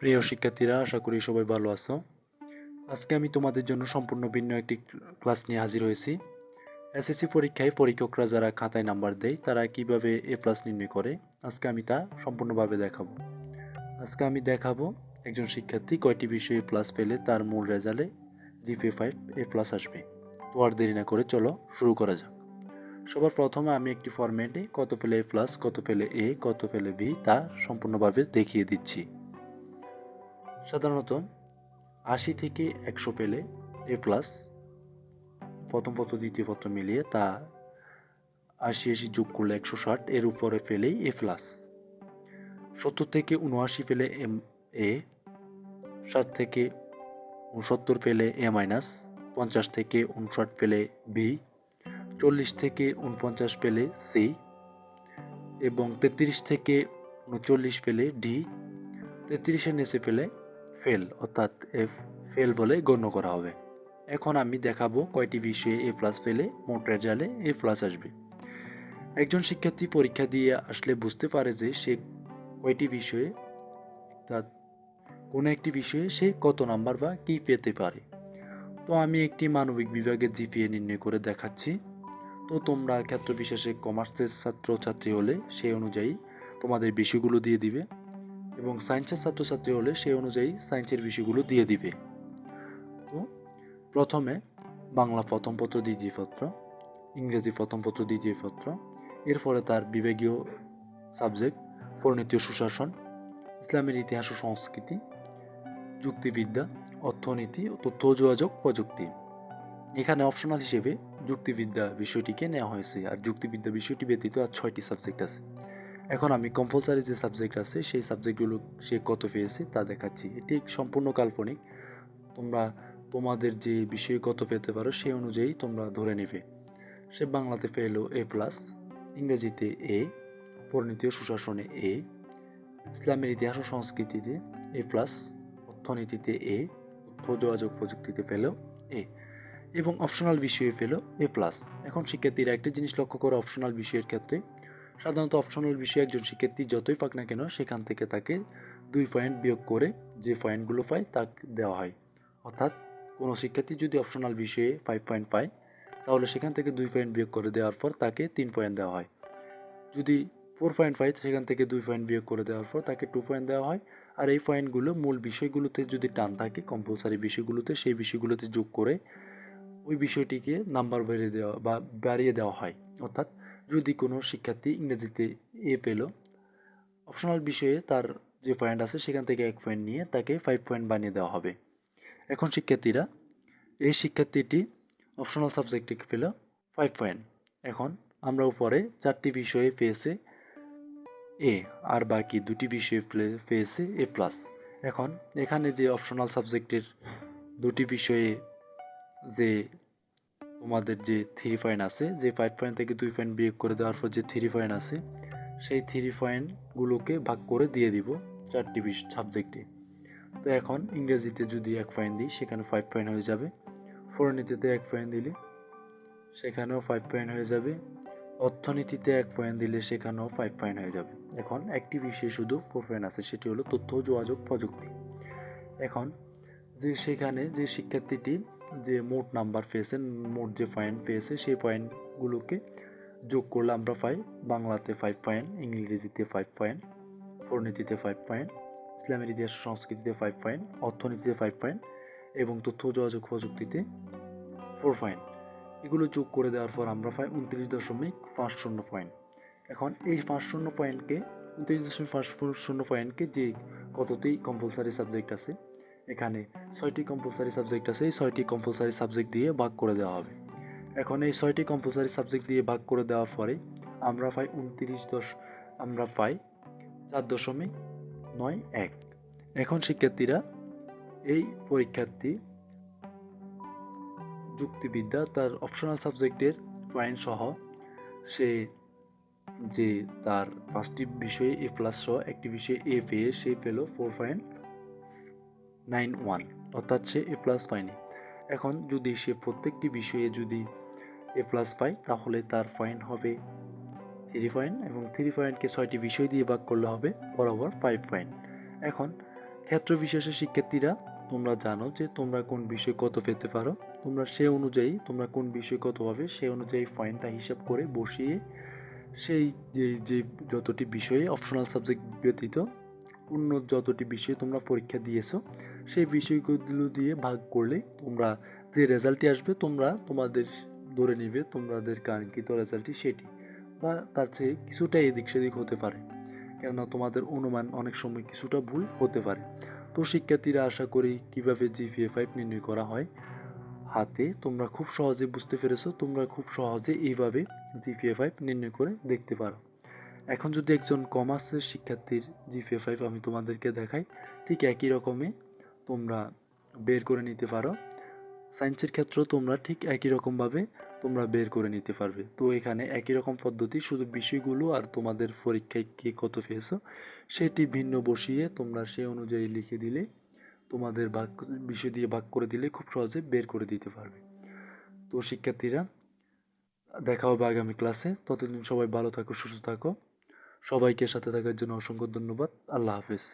প্রিয় শিক্ষার্থীরা, আশা করি সবাই ভালো আছো। আজকে আমি তোমাদের জন্য সম্পূর্ণ ভিন্ন একটি ক্লাস নিয়ে হাজির হয়েছি। এসএসসি পরীক্ষায় পরীক্ষকরা যারা খাতায় নাম্বার দেয় তারা কিভাবে এ প্লাস নির্ণয় করে, আজকে আমি তা সম্পূর্ণভাবে দেখাবো। আজকে আমি দেখাবো একজন শিক্ষার্থী কয়টি বিষয়ে এ প্লাস পেলে তার মূল রেজাল্টে জিপিএ 5 এ প্লাস আসবে। তো আর দেরি না করে চলো শুরু করা যাক। সবার প্রথমে আমি একটি ফরম্যাটে কত পেলে এ প্লাস, কত পেলে এ, কত পেলে বি তা সম্পূর্ণভাবে দেখিয়ে দিচ্ছি। সাধারণত 80 থেকে 100 পেলে এ প্লাস, প্রথম পত্র দ্বিতীয় পত্র মিলিয়ে তা 80 যোগ করলে 160, এর উপরে পেলেই এ প্লাস। 70 থেকে 79 পেলে এ, 60 থেকে 69 পেলে এ মাইনাস, 50 থেকে 59 পেলে বি, 40 থেকে 49 পেলে সি এবং 33 থেকে 39 পেলে ডি, 33-এর নিচে পেলে ফেল অর্থাৎ এফ ফেল বলে গণ্য করা হবে। এখন আমি দেখাবো কয়টি বিষয়ে এ প্লাস পেলে মোট রেজাল্টে এ প্লাস আসবে। একজন শিক্ষার্থী পরীক্ষা দিয়ে আসলে বুঝতে পারে যে সে কয়টি বিষয়ে, অর্থাৎ কোনো একটি বিষয়ে সে কত নাম্বার বা কি পেতে পারে। তো আমি একটি মানবিক বিভাগের জিপিএ নির্ণয় করে দেখাচ্ছি। তো তোমরা ক্ষেত্র বিশেষে কমার্সের ছাত্রছাত্রী হলে সেই অনুযায়ী তোমাদের বিষয়গুলো দিয়ে দিবে এবং সায়েন্সের ছাত্রছাত্রী হলে সেই অনুযায়ী সায়েন্সের বিষয়গুলো দিয়ে দিবে। তো প্রথমে বাংলা প্রথম পত্র দ্বিতীয় পত্র, ইংরেজি প্রথম পত্র দ্বিতীয় পত্র, এরপরে তার বিভাগীয় সাবজেক্ট পরিণীতি ও সুশাসন, ইসলামের ইতিহাস ও সংস্কৃতি, যুক্তিবিদ্যা, অর্থনীতি ও তথ্য ও যোগাযোগ প্রযুক্তি। এখানে অপশনাল হিসেবে যুক্তিবিদ্যা বিষয়টিকে নেওয়া হয়েছে, আর যুক্তিবিদ্যা বিষয়টি ব্যতীত আর 6টি সাবজেক্ট আছে। এখন আমি কম্পালসারি যে সাবজেক্ট আছে সেই সাবজেক্টগুলো সে কত পেয়েছে তা দেখাচ্ছি। এটি সম্পূর্ণ কাল্পনিক, তোমরা তোমাদের যে বিষয়ে কত পেতে পারো সেই অনুযায়ী তোমরা ধরে নেবে। সে বাংলাতে পেল এ প্লাস, ইংরেজিতে এ, পরিণীতি ও সুশাসনে এ, ইসলামের ইতিহাস ও সংস্কৃতিতে এ প্লাস, অর্থনীতিতে এ, তথ্য যোগাযোগ প্রযুক্তিতে পেল এ এবং অপশনাল বিষয়ে পেল এ প্লাস। এখন শিক্ষার্থীরা একটা জিনিস লক্ষ্য করো, অপশনাল বিষয়ের ক্ষেত্রে সাধারণত অপশনাল বিষয়ে একজন শিক্ষার্থী যতই পাক না কেন সেখান থেকে তাকে 2 পয়েন্ট বিয়োগ করে যে পয়েন্টগুলো পায় তা দেওয়া হয়। অর্থাৎ কোনো শিক্ষার্থী যদি অপশনাল বিষয়ে 5 পয়েন্ট পায় তাহলে সেখান থেকে 2 পয়েন্ট বিয়োগ করে দেওয়ার পর তাকে 3 পয়েন্ট দেওয়া হয়। যদি 4 পয়েন্ট পায় সেখান থেকে 2 পয়েন্ট বিয়োগ করে দেওয়ার পর তাকে 2 পয়েন্ট দেওয়া হয়। আর এই পয়েন্টগুলো মূল বিষয়গুলোতে যদি টান থাকে কম্পালসারি বিষয়গুলোতে সেই বিষয়গুলোতে যোগ করে ওই বিষয়টিকে নাম্বার বেড়িয়ে দেওয়া বা বাড়িয়ে দেওয়া হয়। অর্থাৎ যদি কোনো শিক্ষার্থী ইংরেজিতে এ পেল, অপশনাল বিষয়ে তার যে পয়েন্ট আছে সেখান থেকে 1 পয়েন্ট নিয়ে তাকে 5 পয়েন্ট বানিয়ে দেওয়া হবে। এখন শিক্ষার্থীরা, এই শিক্ষার্থীটি অপশনাল সাবজেক্টে পেল 5 পয়েন্ট। এখন আমরা উপরে 4টি বিষয়ে পেয়েছে এ, আর বাকি 2টি বিষয়ে পেয়েছে এ প্লাস। এখন এখানে যে অপশনাল সাবজেক্টের 2টি বিষয়ে যে তোমাদের যে 3 পয়েন্ট আছে, যে 5 পয়েন্ট থেকে 2 পয়েন্ট বিয়োগ করে দেওয়ার পর যে 3 পয়েন্ট আছে সেই 3 পয়েন্টগুলোকে ভাগ করে দিয়ে দিব 4টি সাবজেক্টে। তো এখন ইংরেজিতে যদি 1 পয়েন্ট দিই সেখানে 5 পয়েন্ট হয়ে যাবে, পরিণীতিতে 1 পয়েন্ট দিলে সেখানেও 5 পয়েন্ট হয়ে যাবে, অর্থনীতিতে 1 পয়েন্ট দিলে সেখানেও 5 পয়েন্ট হয়ে যাবে। এখন একটি বিষয়ে শুধু 4 পয়েন্ট আছে, সেটি হলো তথ্য ও যোগাযোগ প্রযুক্তি। এখন যে সেখানে যে শিক্ষার্থীটি যে মোট নাম্বার পেয়েছে, মোট যে পয়েন্ট পেয়েছে সেই পয়েন্টগুলোকে যোগ করলে আমরা পাই বাংলাতে 5 পয়েন্ট, ইংরেজিতে 5 পয়েন্ট, পরিণীতিতে 5 পয়েন্ট, ইসলামের ইতিহাস সংস্কৃতিতে 5 পয়েন্ট, অর্থনীতিতে 5 পয়েন্ট এবং তথ্য যোগাযোগ প্রযুক্তিতে 4 পয়েন্ট। এগুলো যোগ করে দেওয়ার পর আমরা পাই 29.50 পয়েন্ট। এখন এই 50 পয়েন্টকে 29.50 পয়েন্টকে যে কতটি কম্পালসারি সাবজেক্ট আছে, এখানে 6টি কম্পালসারি সাবজেক্ট আছে, এই 6টি কম্পালসারি সাবজেক্ট দিয়ে ভাগ করে দেওয়া হবে। এখন এই 6টি কম্পালসারি সাবজেক্ট দিয়ে ভাগ করে দেওয়ার পরে আমরা পাই 4.91। এখন শিক্ষার্থীরা, এই পরীক্ষার্থী যুক্তিবিদ্যা তার অপশনাল সাবজেক্টের পয়েন্ট সহ সে যে তার 5টি বিষয়ে এ প্লাস সহ একটি বিষয়ে এ পেয়ে সে পেল 4.91, অর্থাৎ সে এ প্লাস পায়নি। এখন যদি সে প্রত্যেকটি বিষয়ে যদি এ প্লাস পায় তাহলে তার পয়েন্ট হবে 3 পয়েন্ট এবং 3 পয়েন্টকে 6টি বিষয় দিয়ে ভাগ করলে হবে বরাবর 5 পয়েন্ট। এখন ক্ষেত্র বিশেষে শিক্ষার্থীরা তোমরা জানো যে তোমরা কোন বিষয় কত পেতে পারো, তোমরা সে অনুযায়ী তোমরা কোন বিষয় কত পাবে সেই অনুযায়ী পয়েন্টটা হিসাব করে বসিয়ে সেই যে যতটি বিষয়ে অপশনাল সাবজেক্ট ব্যতীত অন্য যতটি বিষয়ে তোমরা পরীক্ষা দিয়েছো সেই বিষয়গুলো দিয়ে ভাগ করলে তোমরা যে রেজাল্টটি আসবে তোমরা তোমাদের ধরে নিবে তোমাদের কাঙ্ক্ষিত রেজাল্টটি সেটি, বা তার চেয়ে কিছুটা এদিক সেদিক হতে পারে, কেননা তোমাদের অনুমান অনেক সময় কিছুটা ভুল হতে পারে। তো শিক্ষার্থীরা আশা করি কিভাবে জিপিএ 5 নির্ণয় করা হয় হাতে তোমরা খুব সহজে বুঝতে পেরেছো। তোমরা খুব সহজে এইভাবে জিপিএ 5 নির্ণয় করে দেখতে পারো। এখন যদি একজন কমার্সের শিক্ষার্থীর জিপিএ 5 আমি তোমাদেরকে দেখাই, ঠিক একই রকমে তোমরা বের করে নিতে পারো। সায়েন্সের ক্ষেত্রেও তোমরা ঠিক একই রকমভাবে তোমরা বের করে নিতে পারবে। তো এখানে একই রকম পদ্ধতি, শুধু বিষয়গুলো আর তোমাদের পরীক্ষায় কে কত পেয়েছো সেটি ভিন্ন বসিয়ে তোমরা সেই অনুযায়ী লিখে দিলে তোমাদের ভাগ বিষয় দিয়ে ভাগ করে দিলে খুব সহজে বের করে দিতে পারবে। তো শিক্ষার্থীরা দেখা হবে আগামী ক্লাসে, ততদিন সবাই ভালো থাকো, সুস্থ থাকো। সবাইকে সাথে থাকার জন্য অসংখ্য ধন্যবাদ। আল্লাহ হাফেজ।